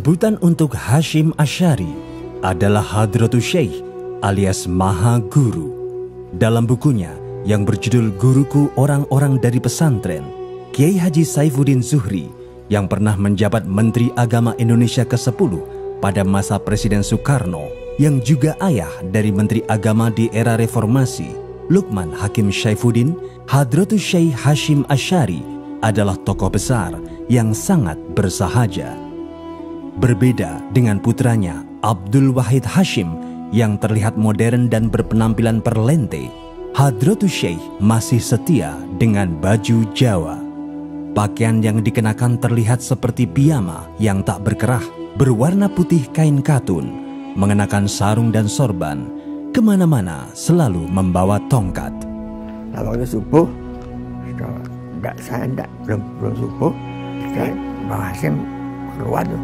Sebutan untuk Hasyim Asy'ari adalah Hadratus Syekh alias Maha Guru. Dalam bukunya yang berjudul Guruku Orang-Orang dari Pesantren, Kiai Haji Saifuddin Zuhri yang pernah menjabat Menteri Agama Indonesia ke-10 pada masa Presiden Soekarno, yang juga ayah dari Menteri Agama di era Reformasi, Lukman Hakim Syaifuddin, Hadratus Syekh Hasyim Asy'ari adalah tokoh besar yang sangat bersahaja. Berbeda dengan putranya Abdul Wahid Hasyim yang terlihat modern dan berpenampilan perlente, Hadratus Syekh masih setia dengan baju Jawa. Pakaian yang dikenakan terlihat seperti piyama yang tak berkerah, berwarna putih kain katun, mengenakan sarung dan sorban, kemana-mana selalu membawa tongkat. Nah, waktu subuh, belum subuh, Mbak Hasyim keluar tuh,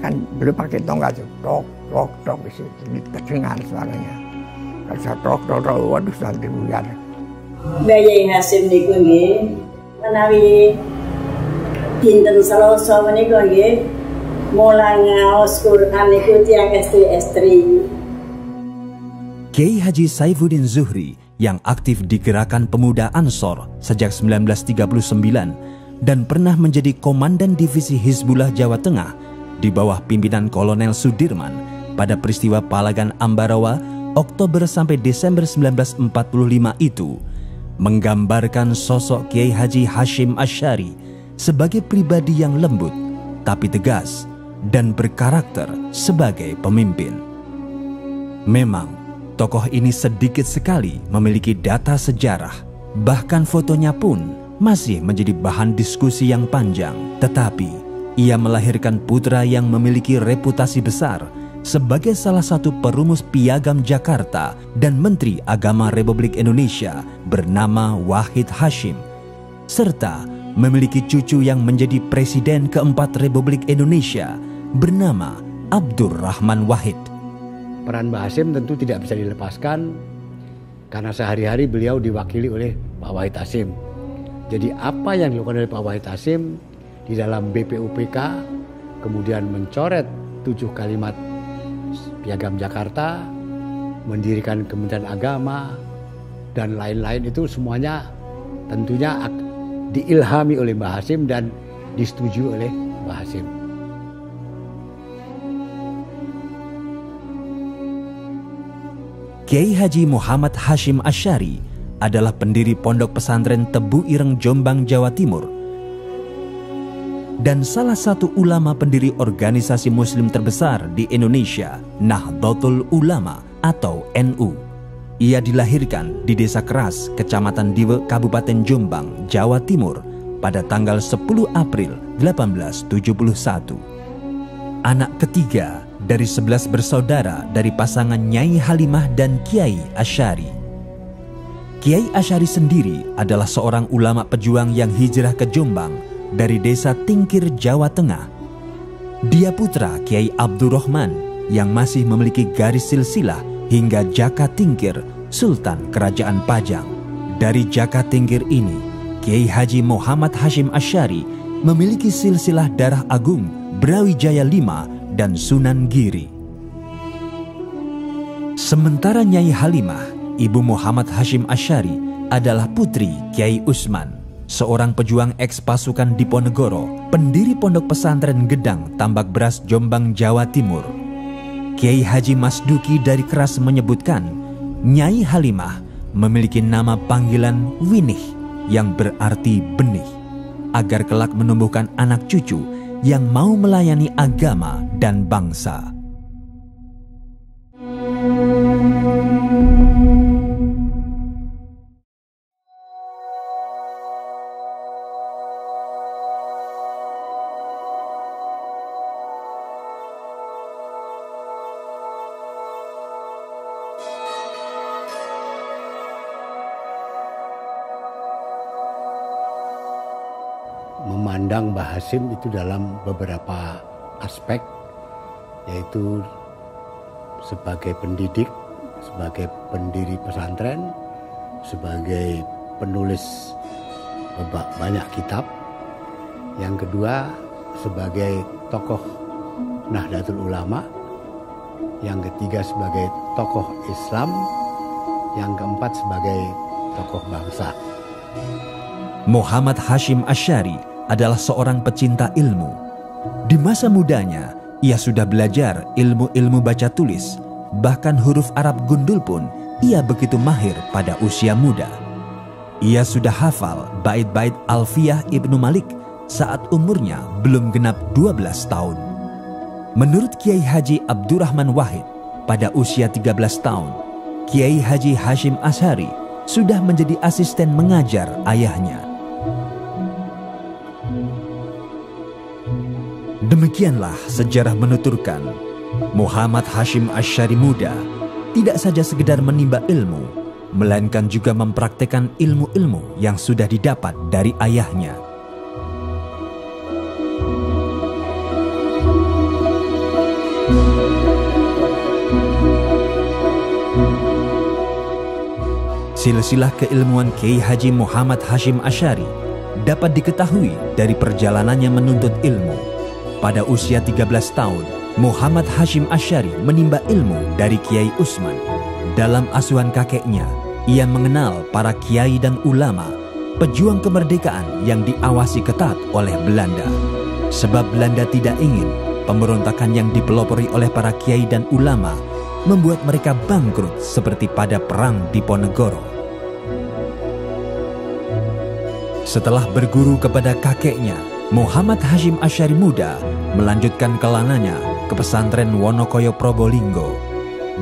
kan belum pakai tongkat tuh, tok, terdengar suaranya. Kalau tok, waduh sudah dibuyar. Bayi Hasyim niku nggih, menawi dinten Selasa menika nggih, mulai ngaos Quran niku tiyang estri-estri. Kiai Haji Saifuddin Zuhri yang aktif di Gerakan Pemuda Ansor sejak 1939 dan pernah menjadi Komandan Divisi Hizbullah Jawa Tengah di bawah pimpinan Kolonel Sudirman pada peristiwa Palagan Ambarawa Oktober sampai Desember 1945 itu, menggambarkan sosok Kiai Haji Hasyim Asy'ari sebagai pribadi yang lembut tapi tegas dan berkarakter sebagai pemimpin. Memang tokoh ini sedikit sekali memiliki data sejarah, bahkan fotonya pun masih menjadi bahan diskusi yang panjang. Tetapi ia melahirkan putra yang memiliki reputasi besar sebagai salah satu perumus Piagam Jakarta dan Menteri Agama Republik Indonesia bernama Wahid Hasyim, serta memiliki cucu yang menjadi Presiden keempat Republik Indonesia bernama Abdurrahman Wahid. Peran Mbah Hasyim tentu tidak bisa dilepaskan karena sehari-hari beliau diwakili oleh Pak Wahid Hasyim. Jadi apa yang dilakukan oleh Pak Wahid Hasyim di dalam BPUPK, kemudian mencoret 7 kalimat Piagam Jakarta, mendirikan Kementerian Agama, dan lain-lain, itu semuanya tentunya diilhami oleh Mbah Hasyim dan disetujui oleh Mbah Hasyim. Kiai Haji Muhammad Hasyim Asy'ari adalah pendiri Pondok Pesantren Tebu Ireng Jombang, Jawa Timur, dan salah satu ulama pendiri organisasi muslim terbesar di Indonesia, Nahdlatul Ulama atau NU. Ia dilahirkan di Desa Keras, Kecamatan Diwe, Kabupaten Jombang, Jawa Timur pada tanggal 10 April 1871. Anak ketiga dari 11 bersaudara dari pasangan Nyai Halimah dan Kiai Asy'ari. Kiai Asy'ari sendiri adalah seorang ulama pejuang yang hijrah ke Jombang dari Desa Tingkir, Jawa Tengah. Dia putra Kiai Abdurrahman yang masih memiliki garis silsilah hingga Jaka Tingkir, Sultan Kerajaan Pajang. Dari Jaka Tingkir ini, Kiai Haji Muhammad Hasyim Asy'ari memiliki silsilah darah agung Brawijaya V dan Sunan Giri. Sementara Nyai Halimah, ibu Muhammad Hasyim Asy'ari, adalah putri Kiai Usman, seorang pejuang eks-pasukan Diponegoro, pendiri Pondok Pesantren Gedang, Tambak Beras, Jombang, Jawa Timur. Kiai Haji Masduki dari Keras menyebutkan, Nyai Halimah memiliki nama panggilan Winih yang berarti benih, agar kelak menumbuhkan anak cucu yang mau melayani agama dan bangsa. Memandang Mbah Hasyim itu dalam beberapa aspek, yaitu sebagai pendidik, sebagai pendiri pesantren, sebagai penulis banyak kitab. Yang kedua, sebagai tokoh Nahdlatul Ulama, yang ketiga sebagai tokoh Islam, yang keempat sebagai tokoh bangsa. Muhammad Hashim Asy'ari adalah seorang pecinta ilmu. Di masa mudanya, ia sudah belajar ilmu-ilmu baca tulis, bahkan huruf Arab gundul pun ia begitu mahir pada usia muda. Ia sudah hafal bait-bait Alfiyah Ibnu Malik saat umurnya belum genap 12 tahun. Menurut Kiai Haji Abdurrahman Wahid, pada usia 13 tahun, Kiai Haji Hashim Asy'ari sudah menjadi asisten mengajar ayahnya. Demikianlah sejarah menuturkan Muhammad Hashim Asy'ari muda tidak saja sekedar menimba ilmu, melainkan juga mempraktekkan ilmu-ilmu yang sudah didapat dari ayahnya. Silsilah keilmuan Kiai Haji Muhammad Hashim Asy'ari dapat diketahui dari perjalanannya menuntut ilmu. Pada usia 13 tahun, Muhammad Hashim Asy'ari menimba ilmu dari Kiai Usman. Dalam asuhan kakeknya, ia mengenal para kiai dan ulama, pejuang kemerdekaan yang diawasi ketat oleh Belanda. Sebab Belanda tidak ingin pemberontakan yang dipelopori oleh para kiai dan ulama membuat mereka bangkrut seperti pada Perang Diponegoro. Setelah berguru kepada kakeknya, Muhammad Hashim Asy'ari muda melanjutkan kelananya ke pesantren Wonokoyo Probolinggo.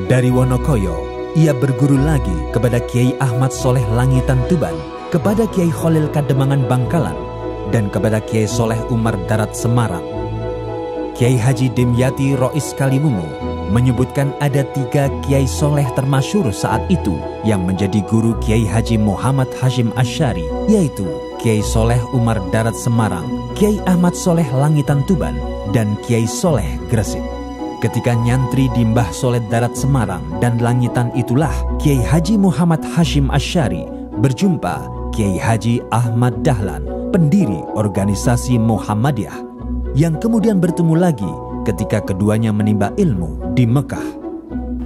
Dari Wonokoyo, ia berguru lagi kepada Kiai Ahmad Soleh Langitan Tuban, kepada Kiai Khalil Kademangan Bangkalan, dan kepada Kiai Soleh Umar Darat Semarang. Kiai Haji Dimyati Rois Kalimumu menyebutkan ada 3 Kiai Soleh termasyhur saat itu yang menjadi guru Kiai Haji Muhammad Hashim Asy'ari, yaitu Kiai Soleh Umar Darat Semarang, Kiai Ahmad Soleh Langitan Tuban, dan Kiai Soleh Gresik. Ketika nyantri di Mbah Soleh Darat Semarang dan Langitan itulah Kiai Haji Muhammad Hashim Asy'ari berjumpa Kiai Haji Ahmad Dahlan, pendiri organisasi Muhammadiyah, yang kemudian bertemu lagi ketika keduanya menimba ilmu di Mekah.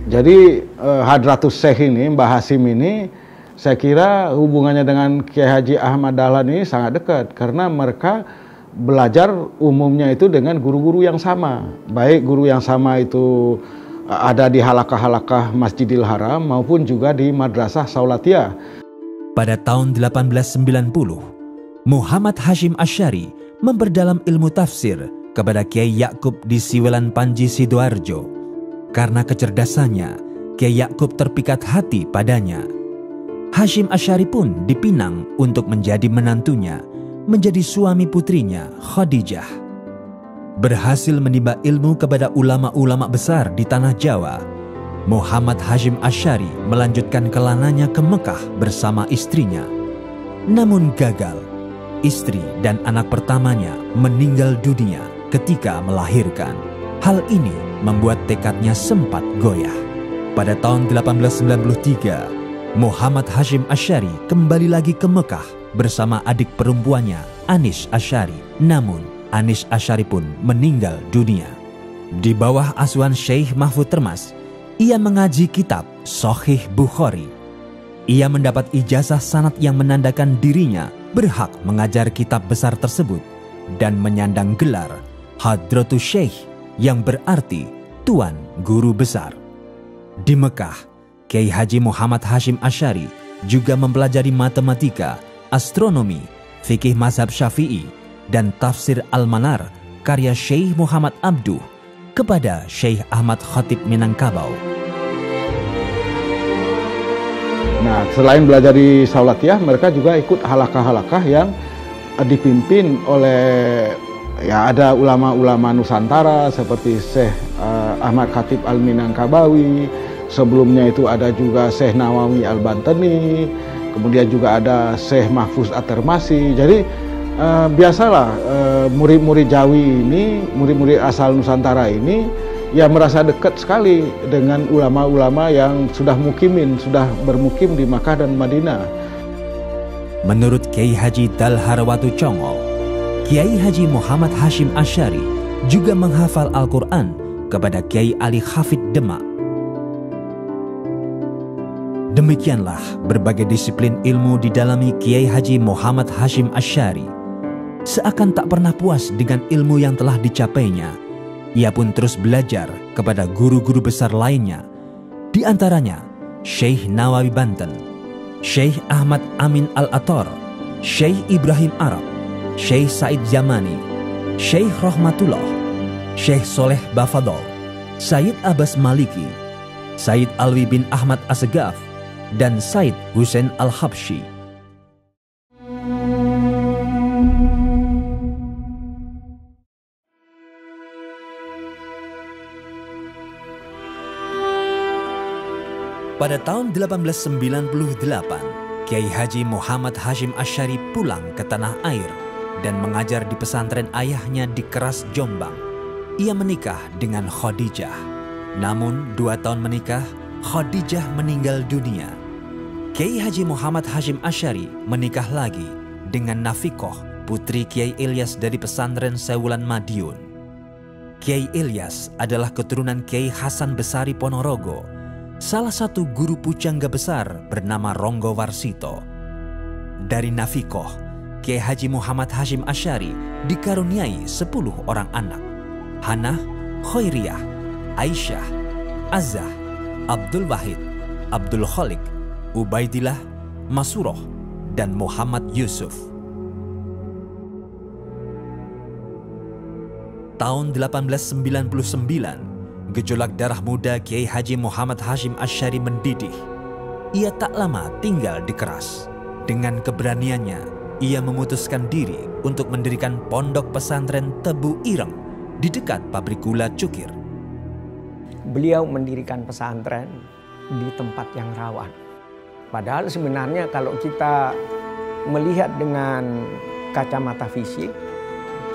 Jadi Hadratus Syekh ini, Mbah Hashim ini, saya kira hubungannya dengan Kiai Haji Ahmad Dahlan ini sangat dekat karena mereka belajar umumnya itu dengan guru-guru yang sama. Baik guru yang sama itu ada di halakah-halakah Masjidil Haram maupun juga di Madrasah Saulatiyah. Pada tahun 1890, Muhammad Hashim Asy'ari memperdalam ilmu tafsir kepada Kiai Yakub di Siwelan Panji Sidoarjo. Karena kecerdasannya, Kiai Yakub terpikat hati padanya. Hashim Asy'ari pun dipinang untuk menjadi menantunya, menjadi suami putrinya Khadijah. Berhasil menimba ilmu kepada ulama-ulama besar di tanah Jawa, Muhammad Hashim Asy'ari melanjutkan kelananya ke Mekah bersama istrinya. Namun gagal, istri dan anak pertamanya meninggal dunia ketika melahirkan. Hal ini membuat tekadnya sempat goyah. Pada tahun 1893, Muhammad Hashim Asy'ari kembali lagi ke Mekah bersama adik perempuannya Anish Asy'ari. Namun Anish Asy'ari pun meninggal dunia. Di bawah asuhan Syekh Mahfud Termas, ia mengaji kitab Sahih Bukhari. Ia mendapat ijazah sanad yang menandakan dirinya berhak mengajar kitab besar tersebut dan menyandang gelar Hadratus Syekh yang berarti Tuan Guru Besar. Di Mekah, Kiai Haji Muhammad Hashim Asy'ari juga mempelajari matematika, astronomi, fikih mazhab Syafi'i, dan tafsir Al-Manar karya Syekh Muhammad Abduh kepada Syekh Ahmad Khatib Minangkabau. Nah, selain belajar di Saulatiyah, mereka juga ikut halakah-halakah yang dipimpin oleh ada ulama-ulama Nusantara seperti Syekh Ahmad Khatib Al-Minangkabawi. Sebelumnya itu ada juga Syekh Nawawi Al-Bantani, kemudian juga ada Syekh Mahfuz At-Termasi. Jadi biasalah murid-murid Jawi ini, murid-murid asal Nusantara ini ya merasa dekat sekali dengan ulama-ulama yang sudah bermukim di Makkah dan Madinah. Menurut Kiai Haji Dalharwatu Congol, Kiai Haji Muhammad Hashim Asy'ari juga menghafal Al-Quran kepada Kiai Ali Hafid Demak. Demikianlah berbagai disiplin ilmu didalami Kiai Haji Muhammad Hashim Asy'ari. Seakan tak pernah puas dengan ilmu yang telah dicapainya, ia pun terus belajar kepada guru-guru besar lainnya, di antaranya Syekh Nawawi Banten, Syekh Ahmad Amin Al-Athar, Syekh Ibrahim Arab, Syekh Said Yamani, Syekh Rahmatullah, Syekh Soleh Bafadol, Said Abbas Maliki, Said Alwi bin Ahmad Assegaf, dan Said Hussein Al-Habsyi. Pada tahun 1898, Kiai Haji Muhammad Hashim Asy'ari pulang ke tanah air dan mengajar di pesantren ayahnya di Keras, Jombang. Ia menikah dengan Khadijah. Namun 2 tahun menikah, Khadijah meninggal dunia. Kiai Haji Muhammad Hashim Asy'ari menikah lagi dengan Nafikoh, putri Kiai Ilyas dari pesantren Sewulan Madiun. Kiai Ilyas adalah keturunan Kiai Hasan Besari Ponorogo, salah satu guru pujangga besar bernama Ronggo Warsito. Dari Nafikoh, Kiai Haji Muhammad Hashim Asy'ari dikaruniai 10 orang anak: Hanah, Khairiyah, Aisyah, Azah, Abdul Wahid, Abdul Khalik, Ubaidillah, Masuroh, dan Muhammad Yusuf. Tahun 1899, gejolak darah muda Kiai Haji Muhammad Hashim Asy'ari mendidih. Ia tak lama tinggal di Keras. Dengan keberaniannya, ia memutuskan diri untuk mendirikan pondok pesantren Tebu Ireng di dekat pabrik gula Cukir. Beliau mendirikan pesantren di tempat yang rawan. Padahal sebenarnya kalau kita melihat dengan kacamata fisik,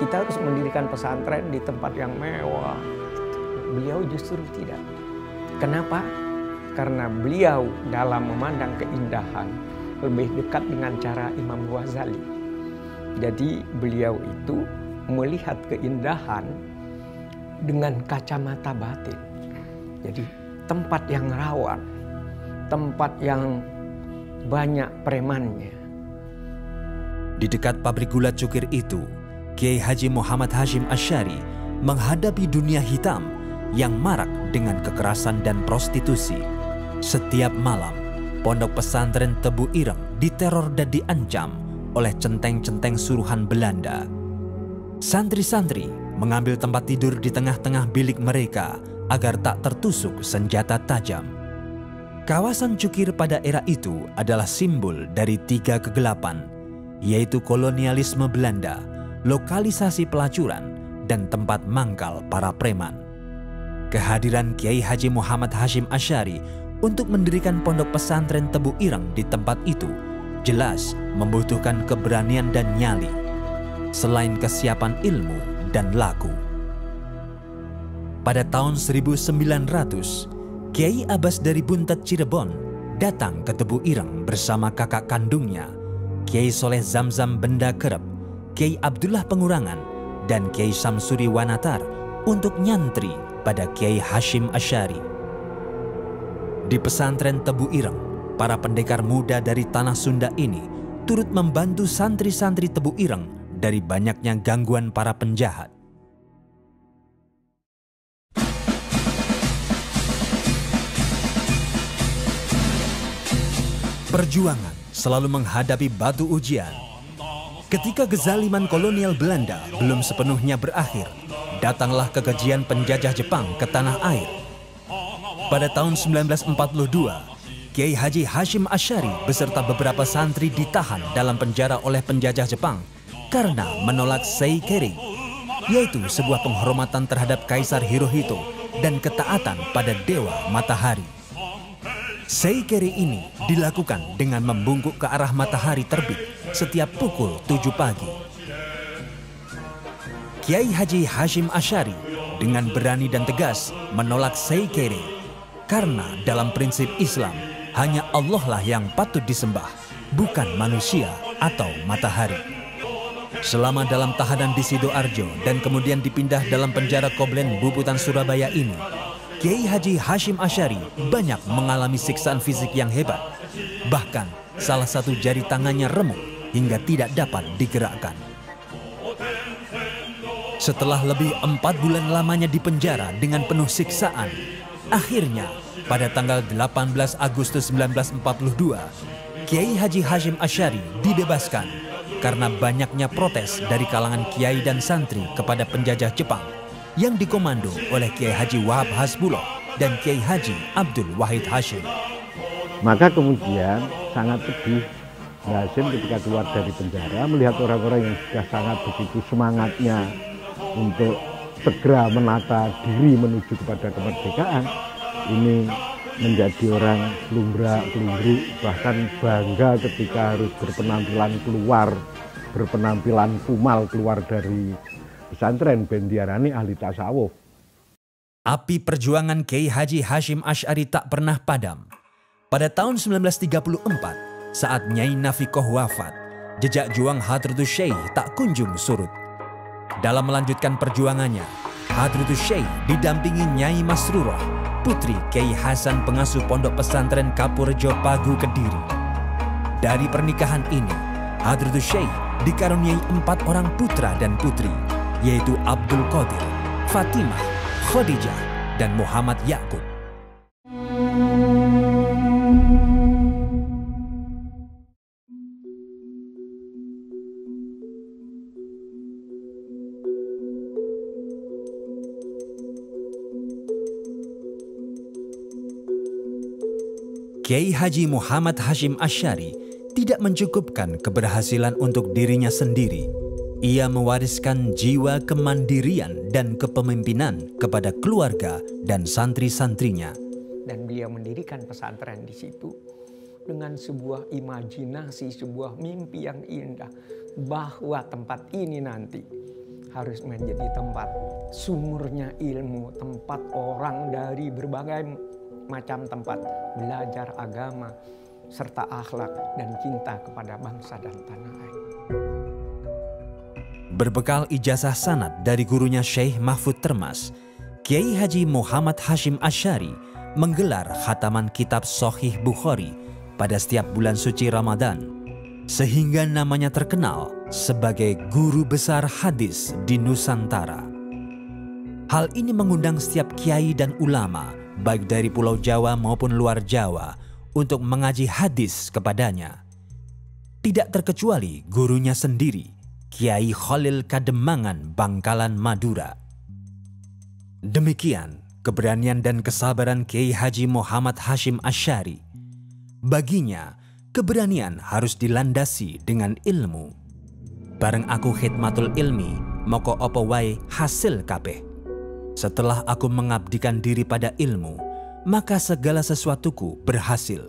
kita harus mendirikan pesantren di tempat yang mewah. Beliau justru tidak. Kenapa? Karena beliau dalam memandang keindahan lebih dekat dengan cara Imam Ghazali. Jadi beliau itu melihat keindahan dengan kacamata batin. Jadi tempat yang rawan, tempat yang banyak premannya. Di dekat pabrik gula Cukir itu, Kiai Haji Muhammad Hashim Asy'ari menghadapi dunia hitam yang marak dengan kekerasan dan prostitusi. Setiap malam, pondok pesantren Tebu Ireng diteror dan diancam oleh centeng-centeng suruhan Belanda. Santri-santri mengambil tempat tidur di tengah-tengah bilik mereka agar tak tertusuk senjata tajam. Kawasan Cukir pada era itu adalah simbol dari 3 kegelapan, yaitu kolonialisme Belanda, lokalisasi pelacuran, dan tempat mangkal para preman. Kehadiran Kiai Haji Muhammad Hashim Asy'ari untuk mendirikan pondok pesantren Tebu Ireng di tempat itu jelas membutuhkan keberanian dan nyali, selain kesiapan ilmu dan laku. Pada tahun 1900, Kiai Abbas dari Buntet Cirebon datang ke Tebu Ireng bersama kakak kandungnya, Kiai Soleh Zamzam Benda Kerep, Kiai Abdullah Pengurangan, dan Kiai Samsuri Wanatar untuk nyantri pada Kiai Hashim Asy'ari. Di pesantren Tebu Ireng, para pendekar muda dari tanah Sunda ini turut membantu santri-santri Tebu Ireng dari banyaknya gangguan para penjahat. Perjuangan selalu menghadapi batu ujian. Ketika kezaliman kolonial Belanda belum sepenuhnya berakhir, datanglah kekejian penjajah Jepang ke tanah air. Pada tahun 1942, Kiai Haji Hashim Asy'ari beserta beberapa santri ditahan dalam penjara oleh penjajah Jepang karena menolak Seikeri, yaitu sebuah penghormatan terhadap Kaisar Hirohito dan ketaatan pada Dewa Matahari. Seikeri ini dilakukan dengan membungkuk ke arah matahari terbit setiap pukul 7 pagi. Kiai Haji Hashim Asy'ari dengan berani dan tegas menolak Seikeri karena dalam prinsip Islam hanya Allah lah yang patut disembah, bukan manusia atau matahari. Selama dalam tahanan di Sidoarjo dan kemudian dipindah dalam penjara Koblen Buputan Surabaya ini, Kiai Haji Hashim Asy'ari banyak mengalami siksaan fisik yang hebat. Bahkan salah satu jari tangannya remuk hingga tidak dapat digerakkan. Setelah lebih 4 bulan lamanya di penjara dengan penuh siksaan, akhirnya pada tanggal 18 Agustus 1942, Kiai Haji Hashim Asy'ari dibebaskan karena banyaknya protes dari kalangan kiai dan santri kepada penjajah Jepang yang dikomando oleh Kiai Haji Wahab Hasbullah dan Kiai Haji Abdul Wahid Hashim. Maka kemudian sangat sedih Hashim ketika keluar dari penjara melihat orang-orang yang sudah sangat begitu semangatnya untuk segera menata diri menuju kepada kemerdekaan, ini menjadi orang lumrah-lumrih, bahkan bangga ketika harus berpenampilan kumal keluar dari pesantren ben diarani ahli tasawuf. Api perjuangan Kiai Haji Hashim Asy'ari tak pernah padam. Pada tahun 1934, saat Nyai Nafikoh wafat, jejak juang Hadratus Syekh tak kunjung surut. Dalam melanjutkan perjuangannya, Hadratus Syekh didampingi Nyai Masruroh, putri Kiai Hasan pengasuh pondok pesantren Kapurjo Pagu Kediri. Dari pernikahan ini, Hadratus Syekh dikaruniai 4 orang putra dan putri, yaitu Abdul Qadir, Fatimah, Khadijah, dan Muhammad Yakub. Kiai Haji Muhammad Hashim Asy'ari tidak mencukupkan keberhasilan untuk dirinya sendiri. Ia mewariskan jiwa kemandirian dan kepemimpinan kepada keluarga dan santri-santrinya. Dan beliau mendirikan pesantren di situ dengan sebuah imajinasi, sebuah mimpi yang indah bahwa tempat ini nanti harus menjadi tempat sumurnya ilmu, tempat orang dari berbagai macam tempat belajar agama serta akhlak dan cinta kepada bangsa dan tanah air. Berbekal ijazah sanad dari gurunya Syekh Mahfud Termas, Kiai Haji Muhammad Hashim Asy'ari menggelar khataman kitab Sahih Bukhari pada setiap bulan suci Ramadan, sehingga namanya terkenal sebagai guru besar hadis di Nusantara. Hal ini mengundang setiap kiai dan ulama baik dari Pulau Jawa maupun luar Jawa untuk mengaji hadis kepadanya. Tidak terkecuali gurunya sendiri, Kiai Khalil Kademangan Bangkalan Madura. Demikian keberanian dan kesabaran Kiai Haji Muhammad Hashim Asy'ari. Baginya, keberanian harus dilandasi dengan ilmu. Bareng aku khidmatul ilmi, moko opo wae hasil kabeh. Setelah aku mengabdikan diri pada ilmu, maka segala sesuatuku berhasil,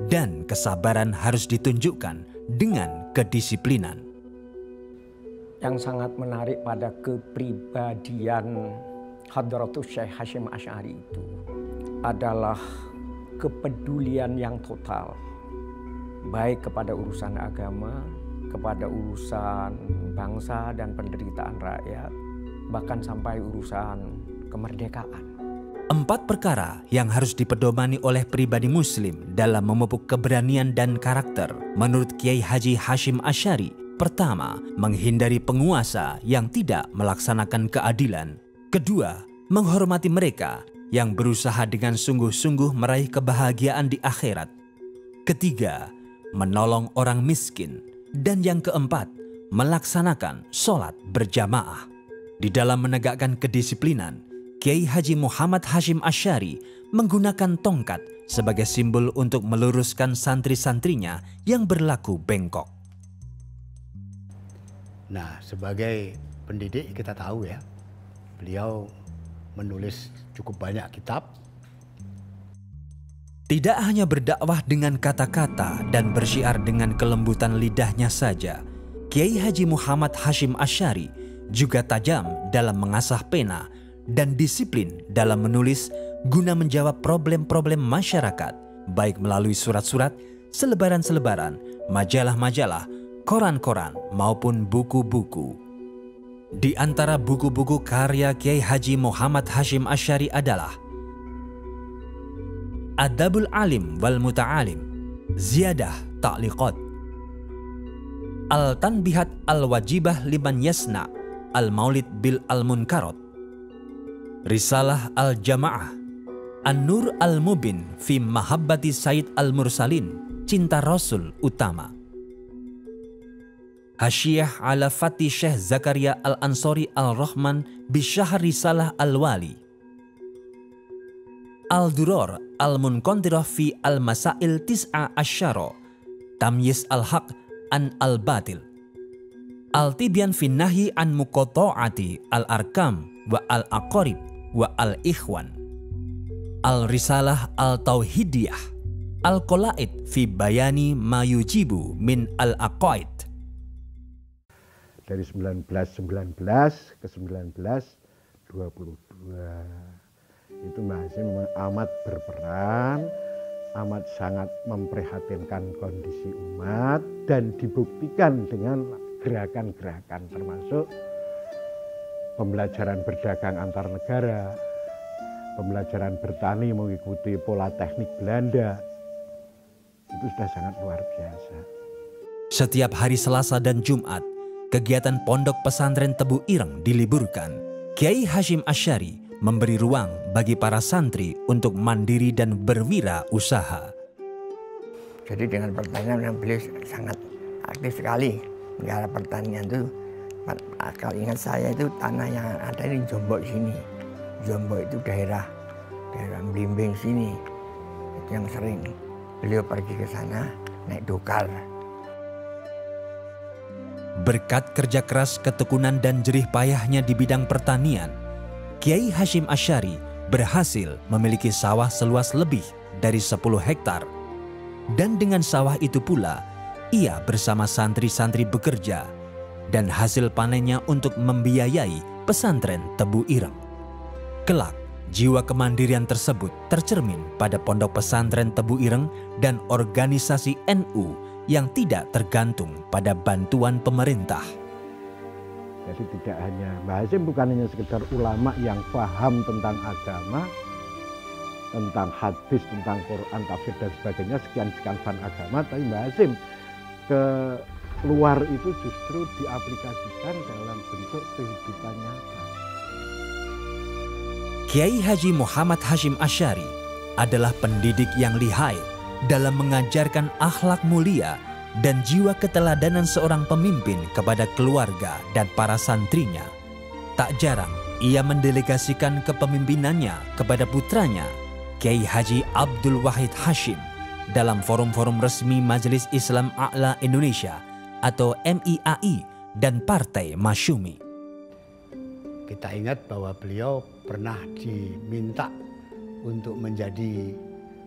dan kesabaran harus ditunjukkan dengan kedisiplinan. Yang sangat menarik pada kepribadian Hadratus Syekh Hashim Asy'ari itu adalah kepedulian yang total, baik kepada urusan agama, kepada urusan bangsa dan penderitaan rakyat, bahkan sampai urusan kemerdekaan. 4 perkara yang harus dipedomani oleh pribadi muslim dalam memupuk keberanian dan karakter menurut Kiai Haji Hashim Asy'ari. Pertama, menghindari penguasa yang tidak melaksanakan keadilan. Kedua, menghormati mereka yang berusaha dengan sungguh-sungguh meraih kebahagiaan di akhirat. Ketiga, menolong orang miskin. Dan yang keempat, melaksanakan sholat berjamaah. Di dalam menegakkan kedisiplinan, Kiai Haji Muhammad Hashim Asy'ari menggunakan tongkat sebagai simbol untuk meluruskan santri-santrinya yang berlaku bengkok. Nah, sebagai pendidik kita tahu ya, beliau menulis cukup banyak kitab. Tidak hanya berdakwah dengan kata-kata dan bersyiar dengan kelembutan lidahnya saja, Kiai Haji Muhammad Hashim Asy'ari juga tajam dalam mengasah pena dan disiplin dalam menulis guna menjawab problem-problem masyarakat, baik melalui surat-surat, selebaran-selebaran, majalah-majalah, koran-koran maupun buku-buku. Di antara buku-buku karya Kiai Haji Muhammad Hashim Asy'ari adalah Adabul Alim wal Muta'alim, Ziyadah Ta'liqat, Al-Tanbihat Al-Wajibah Liman Yasna Al-Maulid Bil Al-Munkarat, Risalah Al-Jamaah, An-Nur Al-Mubin fi Mahabbati Sayyid Al-Mursalin, Cinta Rasul Utama, Hasyiyah ala Fatih Syekh Zakaria Al-Ansori Al-Rahman Bisyahr Risalah Al-Wali, Al-Duror Al-Munqantirah fi Al-Masail Tis'a Asyara, Tamyiz Al-Haq an Al-Batil, Al-Tibyan fi Nahyi an Muqatta'ati Al-Arkam wa Al-Aqarib wa Al-Ikhwan, Al-Risalah Al-Tauhidiyah, Al-Qalaid fi Bayani ma yujibu min Al-Aqaid. Dari 1919 ke 1922 itu Mbah Hasim amat berperan, amat sangat memprihatinkan kondisi umat, dan dibuktikan dengan gerakan-gerakan termasuk pembelajaran berdagang antar negara, pembelajaran bertani mengikuti pola teknik Belanda. Itu sudah sangat luar biasa. Setiap hari Selasa dan Jumat, kegiatan Pondok Pesantren Tebu Ireng diliburkan. Kiai Hasyim Asy'ari memberi ruang bagi para santri untuk mandiri dan berwirausaha. Jadi dengan pertanian beliau sangat aktif sekali. Negara pertanian itu, kalau ingat saya itu tanah yang ada di Jombok sini. Jombok itu daerah Blimbing sini. Itu yang sering beliau pergi ke sana naik dokar. Berkat kerja keras, ketekunan dan jerih payahnya di bidang pertanian, Kiai Hasyim Asy'ari berhasil memiliki sawah seluas lebih dari 10 hektar. Dan dengan sawah itu pula, ia bersama santri-santri bekerja dan hasil panennya untuk membiayai pesantren Tebu Ireng. Kelak, jiwa kemandirian tersebut tercermin pada Pondok Pesantren Tebu Ireng dan organisasi NU yang tidak tergantung pada bantuan pemerintah. Jadi tidak hanya Mbah Hasim bukan hanya sekedar ulama yang paham tentang agama, tentang hadis, tentang Quran, tafsir dan sebagainya, sekian-sekian fan agama, tapi Mbah Hasim keluar itu justru diaplikasikan dalam bentuk kehidupan nyata. Kiai Haji Muhammad Hashim Asy'ari adalah pendidik yang lihai dalam mengajarkan akhlak mulia dan jiwa keteladanan seorang pemimpin kepada keluarga dan para santrinya. Tak jarang ia mendelegasikan kepemimpinannya kepada putranya, Kiai Haji Abdul Wahid Hashim, dalam forum-forum resmi Majelis Islam A'la Indonesia atau MIAI dan Partai Masyumi. Kita ingat bahwa beliau pernah diminta untuk menjadi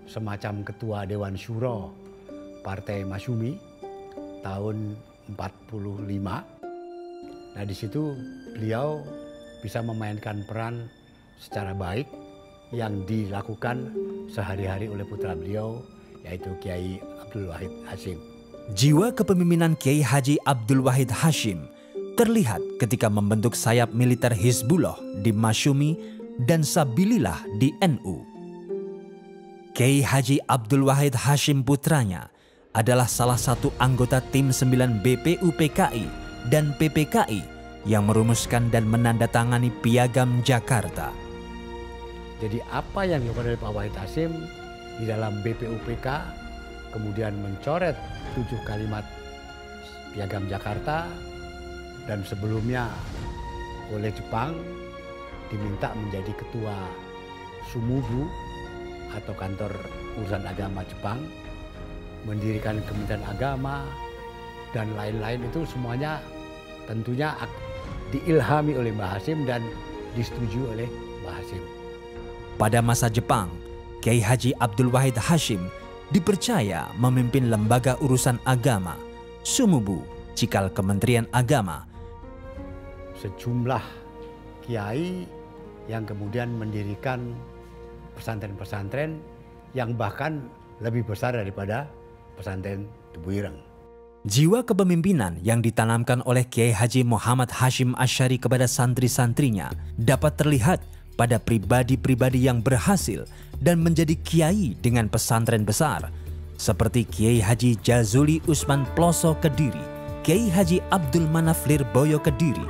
semacam ketua Dewan Syuro Partai Masyumi tahun 45. Nah, di situ beliau bisa memainkan peran secara baik yang dilakukan sehari-hari oleh putra beliau, yaitu Kiai Abdul Wahid Hashim. Jiwa kepemimpinan Kiai Haji Abdul Wahid Hashim terlihat ketika membentuk sayap militer Hizbullah di Masyumi dan Sabilillah di NU. Kiai Haji Abdul Wahid Hashim putranya adalah salah satu anggota tim 9 BPUPKI dan PPKI yang merumuskan dan menandatangani Piagam Jakarta. Jadi apa yang dilakukan oleh Pak Wahid Hashim di dalam BPUPK, kemudian mencoret 7 kalimat Piagam Jakarta, dan sebelumnya oleh Jepang diminta menjadi ketua Sumubu atau kantor urusan agama Jepang, mendirikan Kementerian Agama dan lain-lain, itu semuanya tentunya diilhami oleh Mbah Hasim dan disetujui oleh Mbah Hasim. Pada masa Jepang, Kiai Haji Abdul Wahid Hashim dipercaya memimpin lembaga urusan agama Sumubu, cikal Kementerian Agama. Sejumlah kiai yang kemudian mendirikan pesantren-pesantren yang bahkan lebih besar daripada pesantren Tebu Ireng. Jiwa kepemimpinan yang ditanamkan oleh Kiai Haji Muhammad Hasyim Asy'ari kepada santri-santrinya dapat terlihat pada pribadi-pribadi yang berhasil dan menjadi kiai dengan pesantren besar, seperti Kiai Haji Jazuli Usman Ploso Kediri, Kiai Haji Abdul Manaf Lirboyo Kediri,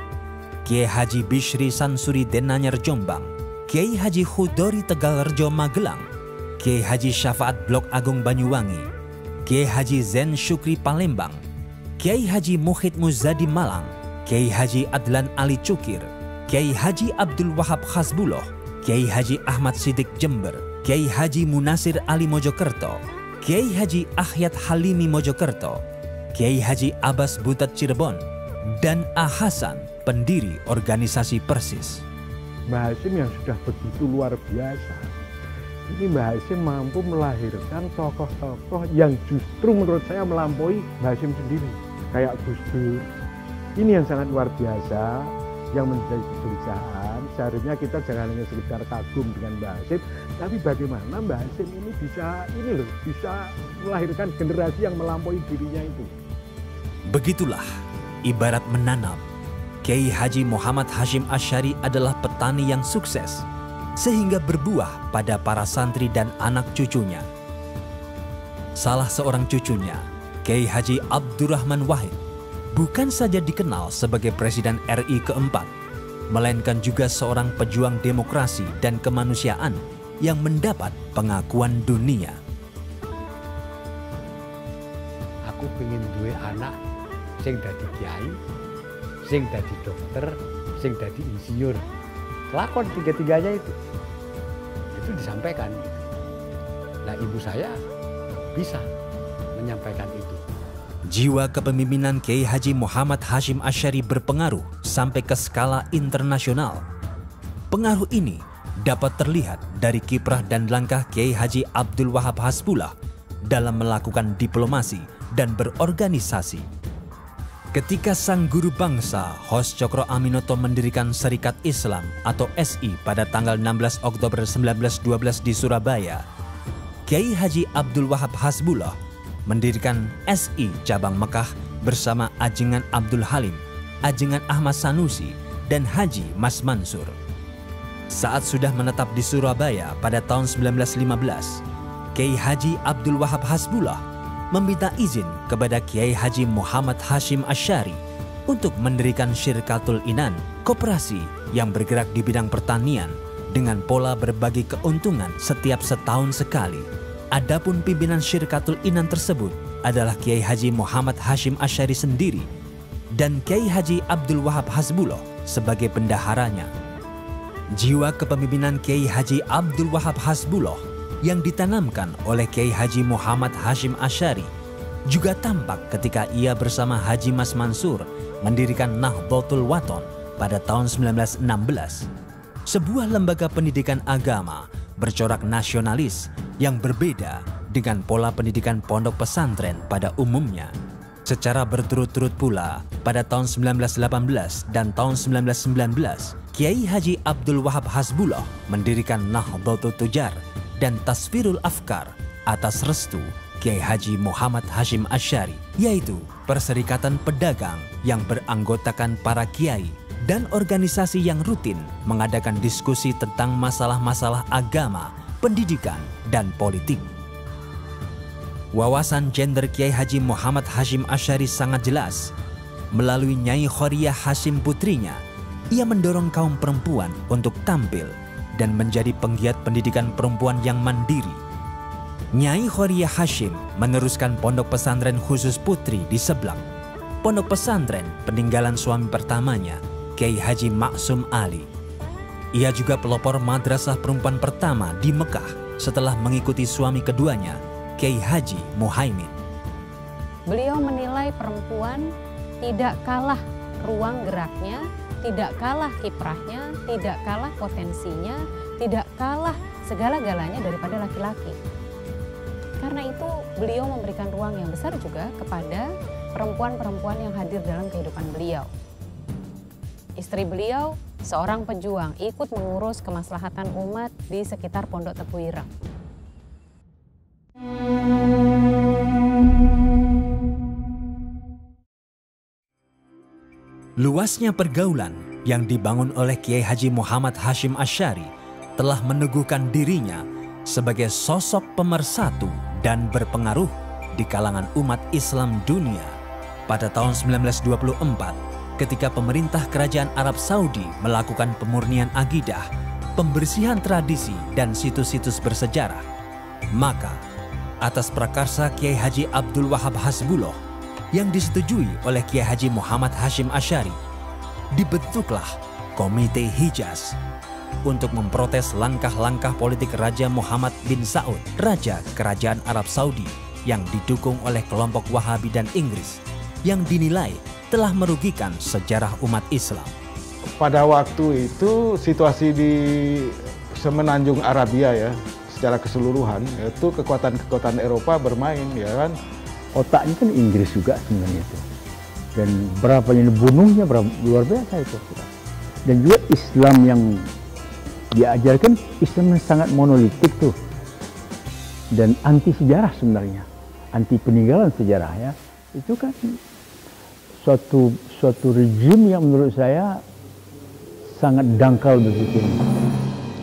Kiai Haji Bishri Sansuri Denanyar Jombang, Kiai Haji Khudori Tegalrejo Magelang, Kiai Haji Syafaat Blok Agung Banyuwangi, Kiai Haji Zen Syukri Palembang, Kiai Haji Muhid Muzadi Malang, Kiai Haji Adlan Ali Cukir, Kiai Haji Abdul Wahab Hasbuloh, Kiai Haji Ahmad Sidik Jember, Kiai Haji Munasir Ali Mojokerto, Kiai Haji Ahyat Halimi Mojokerto, Kiai Haji Abbas Butat Cirebon, dan A. Hasan, pendiri organisasi Persis. Mbah Hasyim yang sudah begitu luar biasa, ini Mbah Hasyim mampu melahirkan tokoh-tokoh yang justru menurut saya melampaui Mbah Hasyim sendiri. Kayak Gus Dur, ini yang sangat luar biasa, yang menjadi kegelisahan. Seharusnya kita jangan hanya sekedar kagum dengan Mbah Hasyim, tapi bagaimana Mbah Hasyim ini bisa melahirkan generasi yang melampaui dirinya itu. Begitulah ibarat menanam. Kiai Haji Muhammad Hasyim Asy'ari adalah petani yang sukses, sehingga berbuah pada para santri dan anak cucunya. Salah seorang cucunya, Kiai Haji Abdurrahman Wahid, bukan saja dikenal sebagai Presiden RI keempat, melainkan juga seorang pejuang demokrasi dan kemanusiaan yang mendapat pengakuan dunia. Aku pengen duwe anak sing dadi kiai, sing dadi dokter, sing dadi insinyur. Lakon tiga-tiganya itu disampaikan. Nah, ibu saya bisa menyampaikan itu. Jiwa kepemimpinan Kiai Haji Muhammad Hasyim Asy'ari berpengaruh sampai ke skala internasional. Pengaruh ini dapat terlihat dari kiprah dan langkah Kiai Haji Abdul Wahab Hasbulah dalam melakukan diplomasi dan berorganisasi. Ketika sang guru bangsa Hos Cokro Aminoto mendirikan Serikat Islam atau SI pada tanggal 16 Oktober 1912 di Surabaya, Kiai Haji Abdul Wahab Hasbulah mendirikan SI Cabang Mekah bersama Ajengan Abdul Halim, Ajengan Ahmad Sanusi, dan Haji Mas Mansur. Saat sudah menetap di Surabaya pada tahun 1915, Kiai Haji Abdul Wahab Hasbulah meminta izin kepada Kiai Haji Muhammad Hasyim Asy'ari untuk mendirikan Syirkatul Inan, koperasi yang bergerak di bidang pertanian dengan pola berbagi keuntungan setiap setahun sekali. Adapun pimpinan Syirkatul Inan tersebut adalah Kiai Haji Muhammad Hasyim Asy'ari sendiri dan Kiai Haji Abdul Wahab Hasbulah sebagai bendaharanya. Jiwa kepemimpinan Kiai Haji Abdul Wahab Hasbulah yang ditanamkan oleh Kiai Haji Muhammad Hasyim Asy'ari juga tampak ketika ia bersama Haji Mas Mansur mendirikan Nahdlatul Wathon pada tahun 1916, sebuah lembaga pendidikan agama bercorak nasionalis yang berbeda dengan pola pendidikan pondok pesantren pada umumnya. Secara berturut-turut pula, pada tahun 1918 dan tahun 1919, Kiai Haji Abdul Wahab Hasbulah mendirikan Nahdlatul Tujar dan Tasfirul Afkar atas restu Kiai Haji Muhammad Hasyim Asy'ari, yaitu perserikatan pedagang yang beranggotakan para kiai dan organisasi yang rutin mengadakan diskusi tentang masalah-masalah agama, pendidikan, dan politik. Wawasan gender Kiai Haji Muhammad Hasyim Asy'ari sangat jelas. Melalui Nyai Khoriyah Hasyim putrinya, ia mendorong kaum perempuan untuk tampil dan menjadi penggiat pendidikan perempuan yang mandiri. Nyai Khoriyah Hasyim meneruskan pondok pesantren khusus putri di Seblak, pondok pesantren peninggalan suami pertamanya, Kiai Haji Maksum Ali. Ia juga pelopor madrasah perempuan pertama di Mekah setelah mengikuti suami keduanya, Kiai Haji Muhaimin. Beliau menilai perempuan tidak kalah ruang geraknya, tidak kalah kiprahnya, tidak kalah potensinya, tidak kalah segala-galanya daripada laki-laki. Karena itu beliau memberikan ruang yang besar juga kepada perempuan-perempuan yang hadir dalam kehidupan beliau. Istri beliau seorang pejuang, ikut mengurus kemaslahatan umat di sekitar Pondok Tebu Ireng. Luasnya pergaulan yang dibangun oleh Kiai Haji Muhammad Hashim Asy'ari telah meneguhkan dirinya sebagai sosok pemersatu dan berpengaruh di kalangan umat Islam dunia. Pada tahun 1924, ketika pemerintah Kerajaan Arab Saudi melakukan pemurnian akidah, pembersihan tradisi dan situs-situs bersejarah, maka atas prakarsa Kiai Haji Abdul Wahab Hasbullah yang disetujui oleh Kiai Haji Muhammad Hashim Asy'ari, dibentuklah Komite Hijaz untuk memprotes langkah-langkah politik Raja Muhammad bin Saud, Raja Kerajaan Arab Saudi yang didukung oleh kelompok Wahabi dan Inggris yang dinilai telah merugikan sejarah umat Islam. Pada waktu itu situasi di Semenanjung Arabia ya, secara keseluruhan itu kekuatan-kekuatan Eropa bermain ya kan. Otaknya kan Inggris juga sebenarnya itu. Dan berapa ini bunuhnya berapa luar biasa itu. Dan juga Islam yang diajarkan, Islam yang sangat monolitik tuh. Dan anti sejarah sebenarnya, anti peninggalan sejarah ya. Itu kan suatu rejim yang menurut saya sangat dangkal berpikir.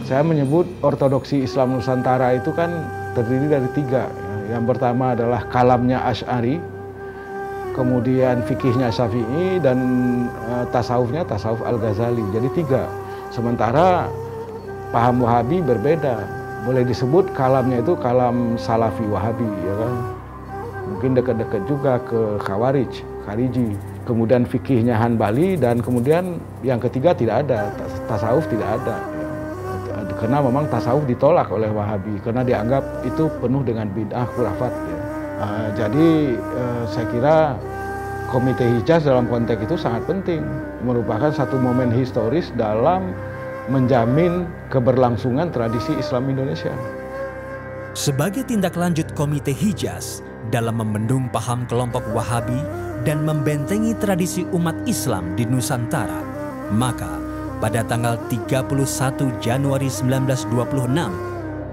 Saya menyebut ortodoksi Islam Nusantara itu kan terdiri dari 3. Yang pertama adalah kalamnya Asy'ari, kemudian fikihnya Syafi'i, dan tasawufnya tasawuf Al-Ghazali. Jadi 3. Sementara paham Wahabi berbeda. Boleh disebut kalamnya itu kalam Salafi Wahabi, ya kan? Mungkin dekat-dekat juga ke Khariji. Kemudian fikihnya Hanbali, dan kemudian yang ketiga tidak ada, tasawuf tidak ada. Karena memang tasawuf ditolak oleh Wahabi karena dianggap itu penuh dengan bid'ah khurafat. Ya. Jadi saya kira Komite Hijaz dalam konteks itu sangat penting, merupakan satu momen historis dalam menjamin keberlangsungan tradisi Islam Indonesia. Sebagai tindak lanjut Komite Hijaz dalam membendung paham kelompok Wahabi dan membentengi tradisi umat Islam di Nusantara, maka pada tanggal 31 Januari 1926,